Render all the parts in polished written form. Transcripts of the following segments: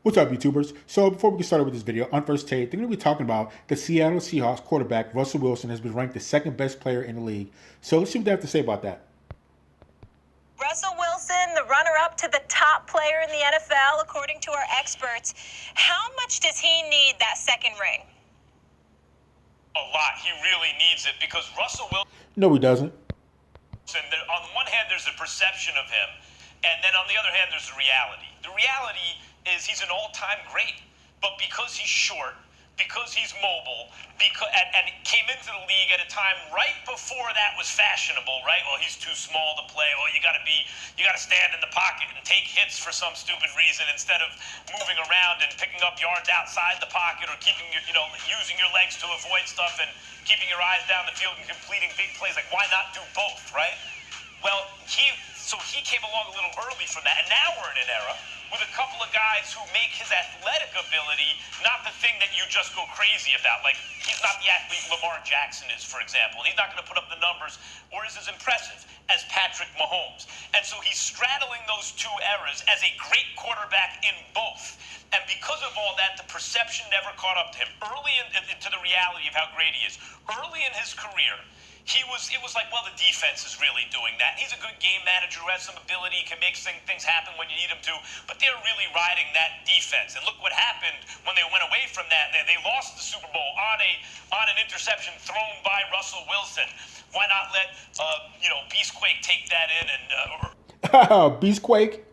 What's up, YouTubers? So before we get started with this video, on first take, they're going to be talking about the Seattle Seahawks quarterback, Russell Wilson, has been ranked the second best player in the league. So let's see what they have to say about that. Russell Wilson, the runner-up to the top player in the NFL, according to our experts. How much does he need that second ring? A lot. He really needs it because Russell Wilson, No, he doesn't. on one hand, there's a perception of him, and then on the other hand, there's the reality. The reality is he's an all-time great, but because he's short, because he's mobile, and came into the league at a time right before that was fashionable, right? Well, he's too small to play. Well, you got to stand in the pocket and take hits for some stupid reason instead of moving around and picking up yards outside the pocket or keeping using your legs to avoid stuff and keeping your eyes down the field and completing big plays. Like, why not do both, right? Well, he came along a little early from that, and now we're in an era with a couple of guys who make his athletic ability not the thing that you just go crazy about. Like, he's not the athlete Lamar Jackson is, for example. He's not going to put up the numbers or is as impressive as Patrick Mahomes. And so he's straddling those two eras as a great quarterback in both. And because of all that, the perception never caught up to him. Early into the reality of how great he is. Early in his career, it was like, well, the defense is really doing that. He's a good game manager who has some ability, can make things happen when you need him to, but they're really riding that defense. And look what happened when they went away from that. They lost the Super Bowl on an interception thrown by Russell Wilson. Why not let Beastquake take that in and Beastquake?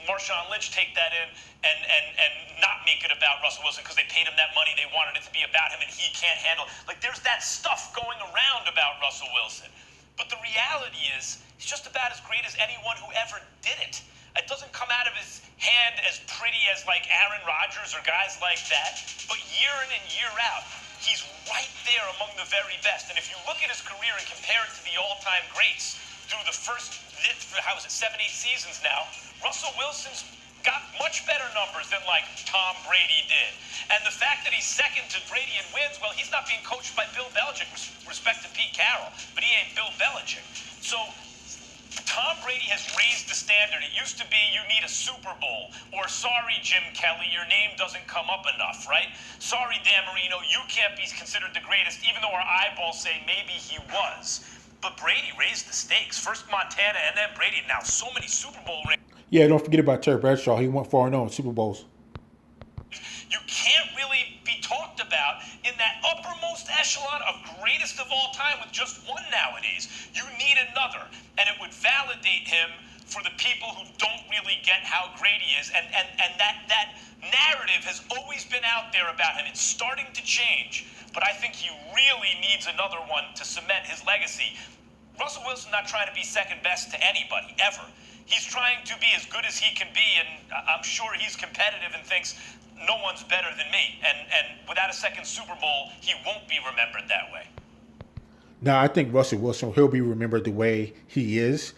Marshawn Lynch take that in and not make it about Russell Wilson because they paid him that money. They wanted it to be about him, and he can't handle. Like, there's that stuff going around about Russell Wilson. But the reality is, he's just about as great as anyone who ever did it. It doesn't come out of his hand as pretty as, like, Aaron Rodgers or guys like that. But year in and year out, he's right there among the very best. And if you look at his career and compare it to the all-time greats through the first, 7, 8 seasons now, Russell Wilson's got much better numbers than, like, Tom Brady did. And the fact that he's second to Brady in wins, well, he's not being coached by Bill Belichick, respect to Pete Carroll, but he ain't Bill Belichick. So Tom Brady has raised the standard. It used to be you need a Super Bowl, or sorry, Jim Kelly, your name doesn't come up enough, right? Sorry, Dan Marino, you can't be considered the greatest, even though our eyeballs say maybe he was. But Brady raised the stakes. First Montana and then Brady. Now so many Super Bowl rings. Yeah, don't forget about Terry Bradshaw. He went 4-0 in Super Bowls. You can't really be talked about in that uppermost echelon of greatest of all time with just one nowadays. You need another, and it would validate him for the people who don't really get how great he is. And that narrative has always been out there about him. It's starting to change, but I think he really needs another one to cement his legacy. Russell Wilson's not trying to be second best to anybody, ever. He's trying to be as good as he can be, and I'm sure he's competitive and thinks no one's better than me. And without a second Super Bowl, he won't be remembered that way. Now, I think Russell Wilson, he'll be remembered the way he is.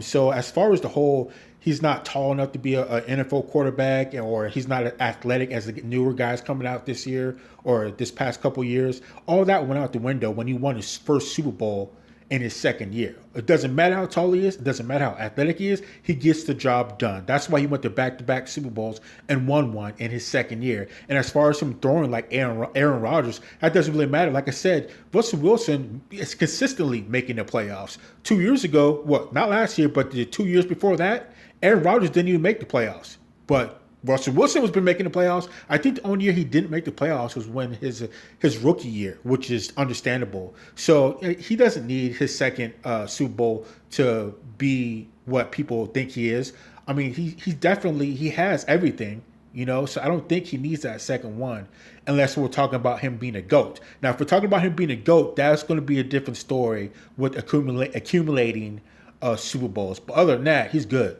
So as far as the whole, he's not tall enough to be an NFL quarterback, or he's not as athletic as the newer guys coming out this year or this past couple years. All that went out the window when he won his first Super Bowl in his second year. It doesn't matter how tall he is. It doesn't matter how athletic he is. He gets the job done. That's why he went to back-to-back Super Bowls and won one in his second year. And as far as him throwing like Aaron Rodgers, that doesn't really matter. Like I said, Russell Wilson is consistently making the playoffs. 2 years ago, not last year, but the 2 years before that, Aaron Rodgers didn't even make the playoffs. But Russell Wilson has been making the playoffs. I think the only year he didn't make the playoffs was when his rookie year, which is understandable. So he doesn't need his second Super Bowl to be what people think he is. I mean, he has everything, so I don't think he needs that second one unless we're talking about him being a GOAT. Now, if we're talking about him being a GOAT, that's going to be a different story with accumulating Super Bowls. But other than that, he's good.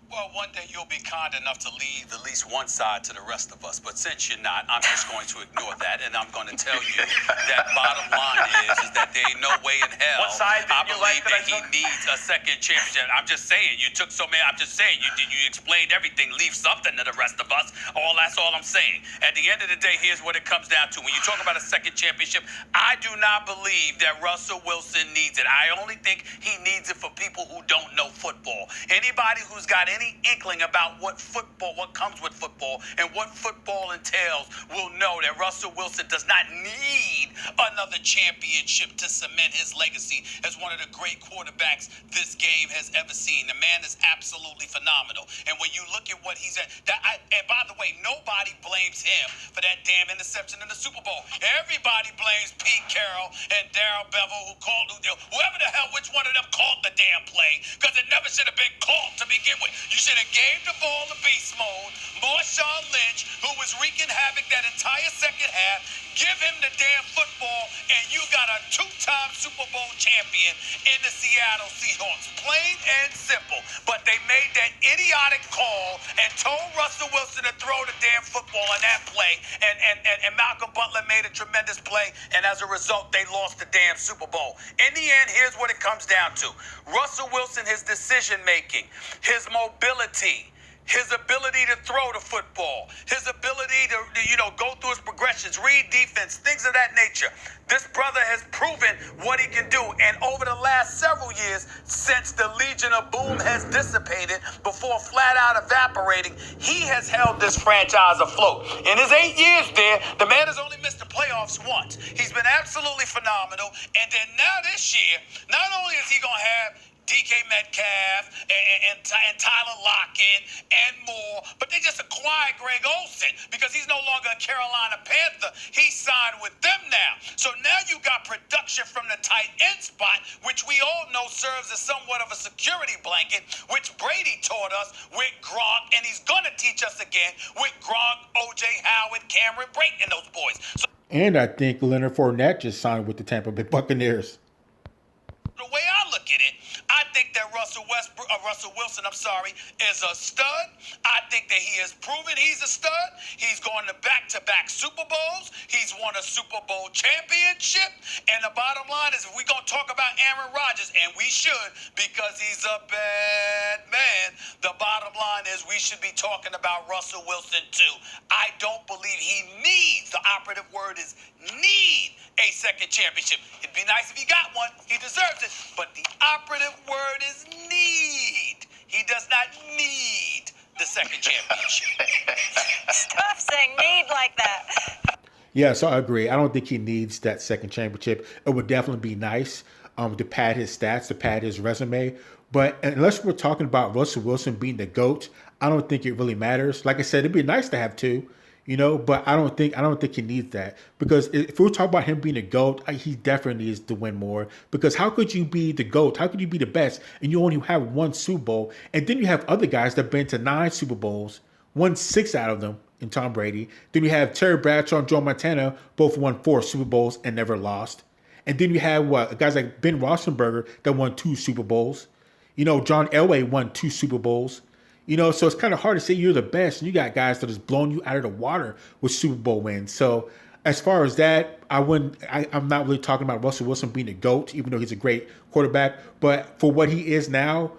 Well, one day you'll be kind enough to leave at least one side to the rest of us. But since you're not, I'm just going to ignore that. And I'm going to tell you that bottom line is that there ain't no way in hell What side did I you believe like that that I he took? needs a second championship. I'm just saying, you took so many. I'm just saying, you explained everything. Leave something to the rest of us. That's all I'm saying. At the end of the day, here's what it comes down to. When you talk about a second championship, I do not believe that Russell Wilson needs it. I only think he needs it for people who don't know football. Anybody who's got any any inkling about what comes with football, and what football entails will know that Russell Wilson does not need another championship to cement his legacy as one of the great quarterbacks this game has ever seen. The man is absolutely phenomenal. And when you look at what he's at, and by the way, nobody blames him for that damn interception in the Super Bowl. Everybody blames Pete Carroll and Darrell Bevel, whoever the hell, which one of them called the damn play, because it never should have been called to begin with. You should have gave the ball to beast mode. Marshawn Lynch, who was wreaking havoc that entire second half, give him the damn football, and you got a two-time Super Bowl champion in the Seattle Seahawks. Plain and simple. But they made that idiotic call and told Russell Wilson to throw the damn football on that play, and Malcolm Butler made a tremendous play, and as a result, they lost the damn Super Bowl. In the end, here's what it comes down to. Russell Wilson, his decision-making, his mobility, his ability to throw the football, his ability to go through his progressions, read defense, things of that nature. This brother has proven what he can do. And over the last several years, since the Legion of Boom has dissipated before flat out evaporating, he has held this franchise afloat. In his 8 years there, the man has only missed the playoffs once. He's been absolutely phenomenal. And then now this year, not only is he going to have DK Metcalf and Tyler Lockett and more, but they just acquired Greg Olsen because he's no longer a Carolina Panther. He signed with them now. So now you got production from the tight end spot, which we all know serves as somewhat of a security blanket, which Brady taught us with Gronk, and he's going to teach us again with Gronk, O.J. Howard, Cameron Brate, and those boys. And I think Leonard Fournette just signed with the Tampa Bay Buccaneers. The way I look at it, I think that Russell Wilson, is a stud. I think that he has proven he's a stud. He's going to back-to-back Super Bowls. He's won a Super Bowl championship. And the bottom line is, if we're going to talk about Aaron Rodgers, and we should because he's a bad man, the bottom line is we should be talking about Russell Wilson too. I don't believe he needs, the operative word is need, a second championship. It'd be nice if he got one. He deserves it. But the operative word is need. He does not need the second championship. Stop saying need like that. Yeah, so I agree. I don't think he needs that second championship. It would definitely be nice to pad his stats, to pad his resume. But unless we're talking about Russell Wilson being the GOAT, I don't think it really matters. Like I said, it'd be nice to have two, but I don't think he needs that. Because if we're talking about him being a GOAT, he definitely needs to win more. Because how could you be the GOAT? How could you be the best and you only have one Super Bowl? And then you have other guys that have been to 9 Super Bowls, won 6 out of them in Tom Brady. Then you have Terry Bradshaw and Joe Montana, both won 4 Super Bowls and never lost. And then you have guys like Ben Roethlisberger that won 2 Super Bowls. John Elway won 2 Super Bowls. So it's kind of hard to say you're the best. And you got guys that has blown you out of the water with Super Bowl wins. So as far as that, I'm not really talking about Russell Wilson being a GOAT, even though he's a great quarterback. But for what he is now,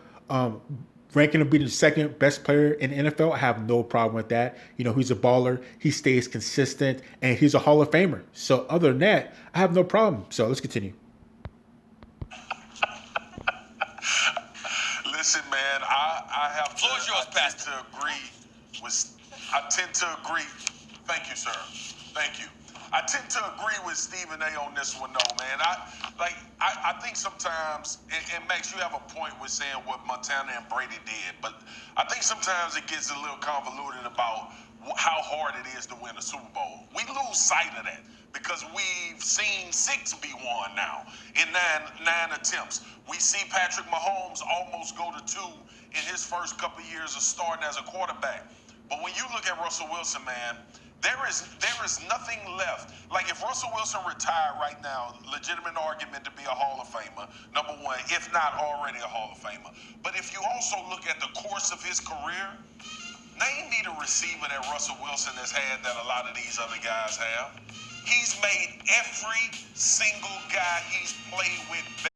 ranking him being the second best player in the NFL, I have no problem with that. He's a baller. He stays consistent, and he's a Hall of Famer. So other than that, I have no problem. So let's continue. Listen, man, I have to, Floor's yours, Pastor. I tend to agree. Thank you, sir. Thank you. I tend to agree with Stephen A. on this one, though, man. I think sometimes, and Max, you have a point with saying what Montana and Brady did, but I think sometimes it gets a little convoluted about how hard it is to win a Super Bowl. We lose sight of that because we've seen 6 be won now in nine attempts. We see Patrick Mahomes almost go to 2 in his first couple of years of starting as a quarterback. But when you look at Russell Wilson, man, there is nothing left. Like if Russell Wilson retired right now, legitimate argument to be a Hall of Famer, number one, if not already a Hall of Famer. But if you also look at the course of his career, name me the receiver that Russell Wilson has had that a lot of these other guys have. He's made every single guy he's played with